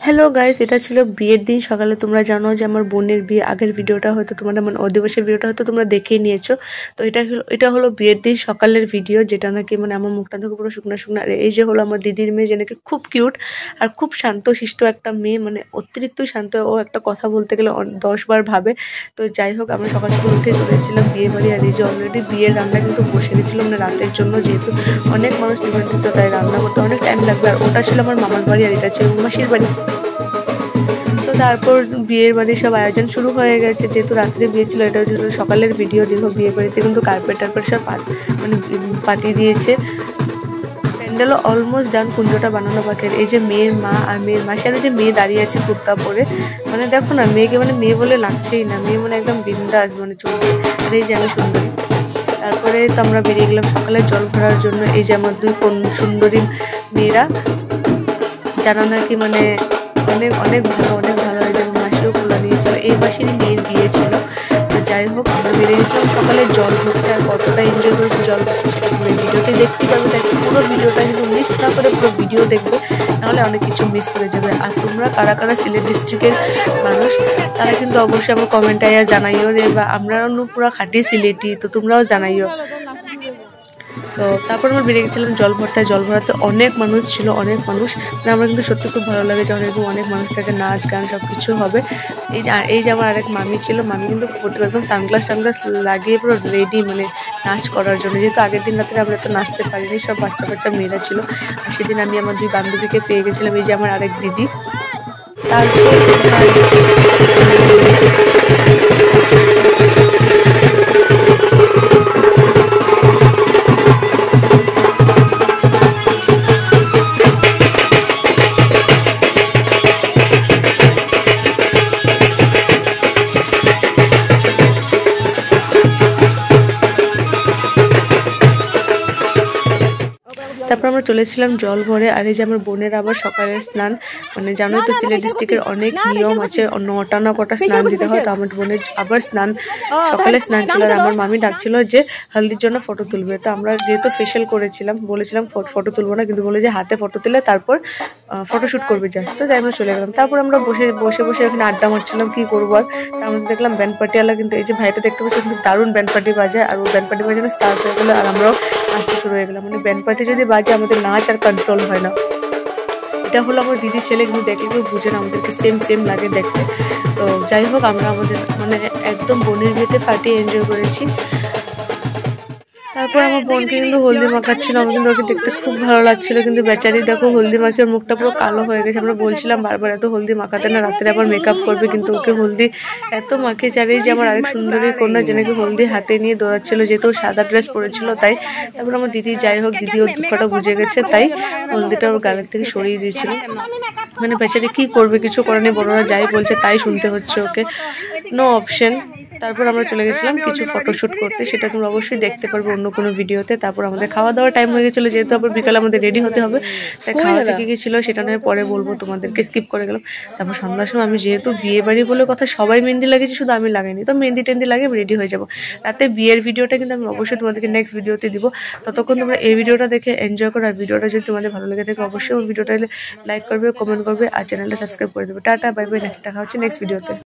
Hello guys, এটা ছিল বিয়ের দিন সকালে। তোমরা জানো যে আমার বোনের বিয়ে। আগের ভিডিওটা হয়তো তোমরা মানে অধিবাসের ভিডিওটা হয়তো তোমরা দেখেই নিয়েছো। তো এটা হলো বিয়ের দিন সকালের ভিডিও, যেটা নাকি মানে আমার মুখটা থেকে পুরো শুকনো শুকনো। আর এই যে হলো আমার দিদির মেয়ে, যে নাকি খুব কিউট আর খুব শান্ত শিষ্ট একটা মেয়ে, মানে অতিরিক্ত শান্ত। ও একটা কথা বলতে গেলে 10 বার ভাবে। তো যাই হোক, আমরা সকাল সকাল উঠে চলে এসেছিলাম বিয়ে বাড়ি। আর এই যে অলরেডি বিয়ের রান্না কিন্তু বসে গেছিলো, মানে রাতের জন্য, যেহেতু অনেক মানুষ নিমন্ত্রিত, তাই রান্না করতে অনেক টাইম লাগবে। আর ওটা ছিল আমার মামার বাড়ি, আর এটা ছিল মাসির বাড়ি। তো তারপর বিয়ের বাড়ির সব আয়োজন শুরু হয়ে গেছে, যেহেতু রাত্রে বিয়ে ছিল। এটা হচ্ছে সকালের ভিডিও। দেখো বিয়ে বাড়িতে কিন্তু কার্পেট টার্পেট সব মানে পাতিয়ে দিয়েছে। প্যান্ডেলও অলমোস্ট ডান, কুঞ্জটা বানানো বাকি। এই যে মেয়ের মা আর মেয়ের মাসি, আর যে মেয়ে দাঁড়িয়ে আছে কুর্তা পরে, মানে দেখো না মেয়েকে, মানে মেয়ে বলে লাগছেই না। মেয়ে মানে একদম বিন্দাস মানে চলছে। আর এই যে আমি সুন্দরী। তারপরে তো আমরা বেরিয়ে গেলাম সকালে জল ভরার জন্য। এই যে আমার 2 সুন্দরী মেয়েরা, জানা নাকি মানে অনেক অনেক ভালো, অনেক ভালো। এই যে মাসিও খোলা নিয়েছিল, এই মাসেরই মেয়ের বিয়ে ছিল। তো যাই হোক, আমরা বেরিয়ে গেছিলাম সকালে জল ভরতে। আর কতটা এনজয় করেছি জল ভরতে সেটা তুমি ভিডিওতে দেখতে পাবে। তাই পুরো ভিডিওটা কিন্তু মিস না করে পুরো ভিডিও দেখবে, নাহলে অনেক কিছু মিস করে যাবে। আর তোমরা কারা কারা সিলেট ডিস্ট্রিক্টের মানুষ, তারা কিন্তু অবশ্যই আমার কমেন্টে জানাইও রে, বা আমরাও পুরো খাঁটি সিলেটি, তো তোমরাও জানাইও। তো তারপর আমরা বেরিয়ে গেছিলাম জল ভরতে। জল ভরাতে অনেক মানুষ ছিল, অনেক মানুষ। মানে আমার কিন্তু সত্যি খুব ভালো লাগে যখন এরকম অনেক মানুষ থাকে, নাচ গান সব কিছু হবে। এই যে আমার আরেক মামি ছিল, মামি কিন্তু একদম সানগ্লাস টানগ্লাস লাগিয়ে পুরো রেডি, মানে নাচ করার জন্য। যেহেতু আগের দিন রাত্রে আমরা তো নাচতে পারিনি, সব বাচ্চা বাচ্চা মেয়েরা ছিল। আর সেদিন আমি আমার 2 বান্ধবীকে পেয়ে গেছিলাম, এই যে আমার আরেক দিদি। তারপর আমরা চলেছিলাম জল ভরে। আর এই যে আমার বোনের আবার সকালের স্নান, মানে জানোই তো সিলেট ডিস্ট্রিক্টের অনেক নিয়ম আছে, 9টা না কটা স্নান দিতে হয়। তো আমার বোনের আবার স্নান, সকালে স্নান ছিল। আর আমার মামি ডাকছিল যে হলদির জন্য ফটো তুলবে। তো আমরা যেহেতু ফেশিয়াল করেছিলাম, বলেছিলাম ফটো তুলবো না, কিন্তু বলে যে হাতে ফটো তুলে তারপর ফটোশ্যুট করবে জাস্ট। তো যাই আমরা চলে গেলাম। তারপর আমরা বসে বসে এখানে আড্ডা মারছিলাম কি করবো। আর তার মধ্যে দেখলাম ব্যান্ড পার্টিওয়ালা, কিন্তু এই যে ভাইটা দেখতে পাচ্ছি কিন্তু দারুণ ব্যান্ড পার্টি বাজায়। আর ও ব্যান্ড পার্টি বাজানো স্টার্ট হয়ে গেলো, আর আমরাও নাচতে শুরু হয়ে গেলাম। মানে ব্যান্ড পার্টি যদি বাজে, আমাদের নাচ আর কন্ট্রোল হয় না। এটা হলো আমার দিদির ছেলে, কিন্তু দেখলে কেউ বুঝে না, আমাদেরকে সেম লাগে দেখতে। তো যাই হোক, আমরা আমাদের মানে একদম বোনের বিয়েতে ফাটিয়ে এনজয় করেছি। তারপর আমার বোনকে কিন্তু হলদি মাখাচ্ছিল, আমার কিন্তু ওকে দেখতে খুব ভালো লাগছিল। কিন্তু বেচারি দেখো হলদি মাখিয়ে ওর মুখটা পুরো কালো হয়ে গেছে। আমরা বলছিলাম বারবার এত হলদি মাখাতে না, রাত্রে আবার মেকআপ করবে, কিন্তু ওকে হলদি এত মাখিয়েছে। আর এই যে আমার আরেক সুন্দরী কন্যা, যে নাকি হলদি হাতে নিয়ে দৌড়াচ্ছিল, যেহেতু সাদা ড্রেস পরেছিল তাই। তারপর আমার দিদি, যাই হোক দিদি ওর দুঃখটা বুঝে গেছে, তাই হলদিটা ওর গালের থেকে সরিয়ে দিয়েছিল। মানে বেচারি কি করবে, কিছু করেনি, বড়রা যাই বলছে তাই শুনতে হচ্ছে ওকে, নো অপশন। তারপর আমরা চলে গেছিলাম কিছু ফটোশ্যুট করতে, সেটা তোমরা অবশ্যই দেখতে পারবে অন্য কোনো ভিডিওতে। তারপর আমাদের খাওয়া দাওয়ার টাইম হয়ে গেছিলো, যেহেতু আবার বিকালে আমাদের রেডি হতে হবে, তাই খাওয়াতে কি কি ছিল সেটা নয় পরে বলবো, তোমাদেরকে স্কিপ করে গেলাম। তারপর সন্ধ্যার সময় আমি, যেহেতু বিয়ে বাড়ি বলে কথা, সবাই মেহেন্দি লাগিয়েছি, শুধু আমি লাগাইনি। তো মেহেন্দি টেন্দি লাগিয়ে রেডি হয়ে যাবো। রাতে বিয়ের ভিডিওটা কিন্তু আমি অবশ্যই তোমাদেরকে নেক্সট ভিডিওতে দিব। ততক্ষণ তোমরা এই ভিডিওটা দেখে এনজয় করো। আর ভিডিওটা যদি তোমাদের ভালো লেগে থাকে, অবশ্যই ওই ভিডিওটা লাইক করবে, কমেন্ট করবে, আর চ্যানেলটা সাবস্ক্রাইব করে দেবে। টাটা, বাই বাই, দেখা হচ্ছে নেক্সট ভিডিওতে।